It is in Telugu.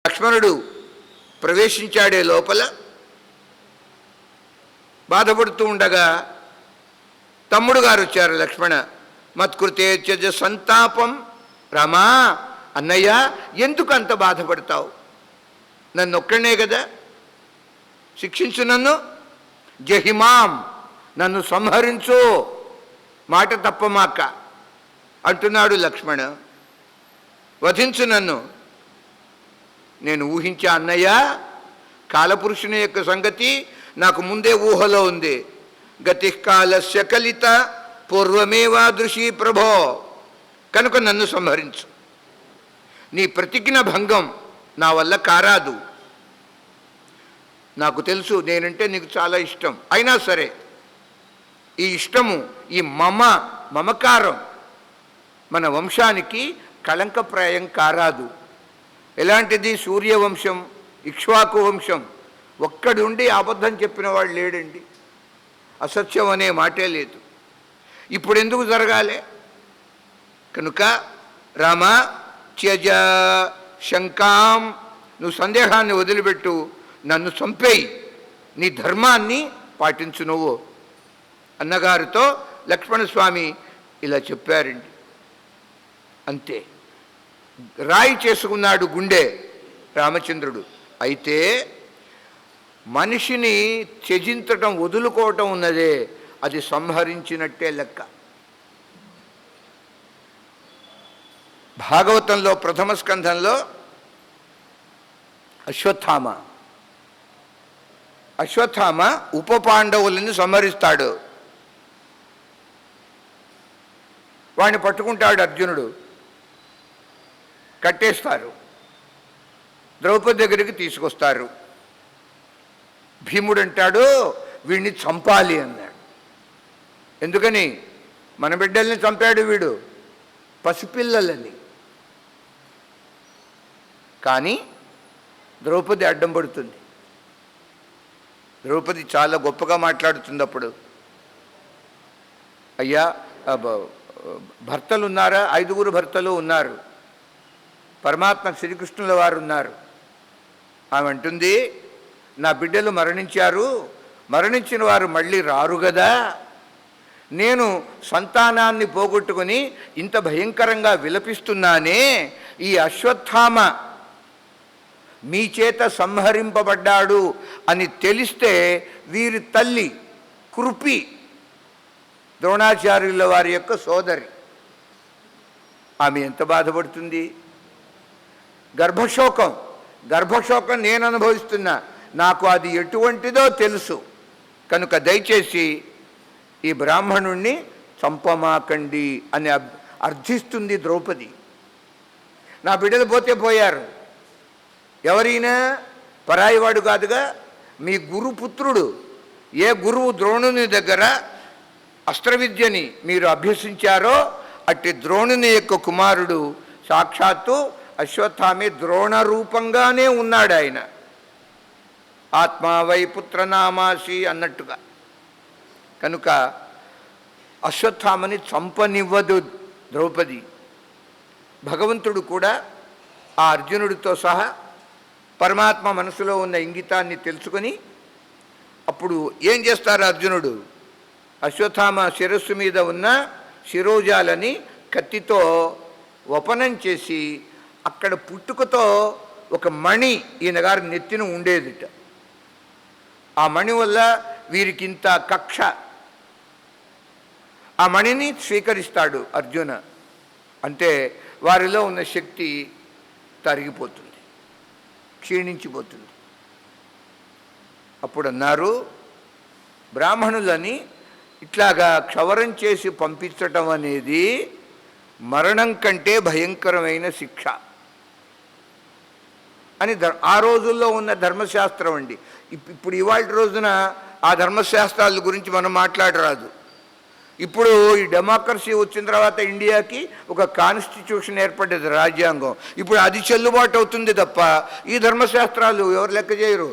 లక్ష్మణుడు ప్రవేశించాడే లోపల బాధపడుతూ ఉండగా తమ్ముడు గారు వచ్చారు. లక్ష్మణ మత్కృతే త్యజ సంతాపం. రామా, అన్నయ్య, ఎందుకు అంత బాధపడతావు? నన్ను ఒక్కడే కదా, శిక్షించు, నన్ను జహిమాం, నన్ను సంహరించు, మాట తప్పమాక అంటున్నాడు లక్ష్మణ. వధించు నన్ను. నేను ఊహించా అన్నయ్య, కాలపురుషుని యొక్క సంగతి నాకు ముందే ఊహలో ఉంది. గతి కాలస్య కలిత పూర్వమేవాదృశీ ప్రభో, కనుక నన్ను సంహరించు. నీ ప్రతిజ్ఞ భంగం నా వల్ల కారాదు. నాకు తెలుసు నేనంటే నీకు చాలా ఇష్టం. అయినా సరే ఈ ఇష్టము, ఈ మమకారం మన వంశానికి కళంకప్రాయం కారాదు. ఎలాంటిది? సూర్యవంశం, ఇక్ష్వాకు వంశం. ఒక్కడుండి అబద్ధం చెప్పిన వాడు లేడండి. అసత్యం అనే మాటే లేదు. ఇప్పుడు ఎందుకు జరగాలి? కనుక రామ త్యజ శంకాం, నువ్వు సందేహాన్ని వదిలిపెట్టు, నన్ను చంపేయి, నీ ధర్మాన్ని పాటించు నువ్వు అన్నగారితో లక్ష్మణస్వామి ఇలా చెప్పారండి. అంతే, రాయి చేసుకున్నాడు గుండె రామచంద్రుడు. అయితే మనిషిని త్యజించటం, వదులుకోవటం ఉన్నదే, అది సంహరించినట్టే లెక్క. భాగవతంలో ప్రథమ స్కంధంలో అశ్వత్థామ ఉప పాండవులను సంహరిస్తాడు. వాడిని పట్టుకుంటాడు అర్జునుడు, కట్టేస్తారు, ద్రౌపది దగ్గరికి తీసుకొస్తారు. భీముడు అంటాడు, వీడిని చంపాలి అన్నాడు. ఎందుకని? మన బిడ్డల్ని చంపాడు వీడు, పసిపిల్లలని. కానీ ద్రౌపది అడ్డం పడుతుంది. ద్రౌపది చాలా గొప్పగా మాట్లాడుతుంది. అప్పుడు, అయ్యా, భర్తలు ఉన్నారా? 5 భర్తలు ఉన్నారు. పరమాత్మ శ్రీకృష్ణుల వారు ఉన్నారు. ఆమె అంటుంది, నా బిడ్డలు మరణించారు, మరణించిన వారు మళ్ళీ రారు కదా. నేను సంతానాన్ని పోగొట్టుకొని ఇంత భయంకరంగా విలపిస్తున్నానే, ఈ అశ్వత్థామ మీ చేత సంహరింపబడ్డాడు అని తెలిస్తే వీరి తల్లి కృపి, ద్రోణాచార్యుల వారి యొక్క సోదరి, ఆమె ఎంత బాధపడుతుంది. గర్భశోకం నేను అనుభవిస్తున్నా, నాకు అది ఎటువంటిదో తెలుసు. కనుక దయచేసి ఈ బ్రాహ్మణుణ్ణి చంపమాకండి అని అర్థిస్తుంది ద్రౌపది. నా బిడ్డలు పోతే పోయారు, ఎవరైనా పరాయివాడు కాదుగా, మీ గురుపుత్రుడు. ఏ గురువు ద్రోణుని దగ్గర అస్త్రవిద్యని మీరు అభ్యసించారో అట్టి ద్రోణుని యొక్క కుమారుడు సాక్షాత్తు అశ్వత్థామే ద్రోణ రూపంగానే ఉన్నాడు. ఆయన ఆత్మా వై పుత్రనామాసి అన్నట్టుగా. కనుక అశ్వత్థామని చంపనివ్వదు ద్రౌపది. భగవంతుడు కూడా ఆ అర్జునుడితో సహా పరమాత్మ మనసులో ఉన్న ఇంగితాన్ని తెలుసుకొని అప్పుడు ఏం చేస్తారు అర్జునుడు? అశ్వత్థామ శిరస్సు మీద ఉన్న శిరోజాలని కత్తితో వపనం చేసి అక్కడ పుట్టుకతో ఒక మణి ఈయన గారి నెత్తిన ఉండేదిట. ఆ మణి వల్ల వీరికింత కక్ష. ఆ మణిని స్వీకరిస్తాడు అర్జున. అంటే వారిలో ఉన్న శక్తి తరిగిపోతుంది, క్షీణించిపోతుంది. అప్పుడు అన్నారు, బ్రాహ్మణులని ఇట్లాగా క్షవరం చేసి పంపించటం అనేది మరణం కంటే భయంకరమైన శిక్ష అని ఆ రోజుల్లో ఉన్న ధర్మశాస్త్రం అండి. ఇప్పుడు ఇవాళ రోజున ఆ ధర్మశాస్త్రాల గురించి మనం మాట్లాడరాదు. ఇప్పుడు ఈ డెమోక్రసీ వచ్చిన తర్వాత ఇండియాకి ఒక కాన్స్టిట్యూషన్ ఏర్పడ్డది, రాజ్యాంగం. ఇప్పుడు అది చెల్లుబాటు అవుతుంది తప్ప ఈ ధర్మశాస్త్రాలు ఎవరు లెక్క చేయరు.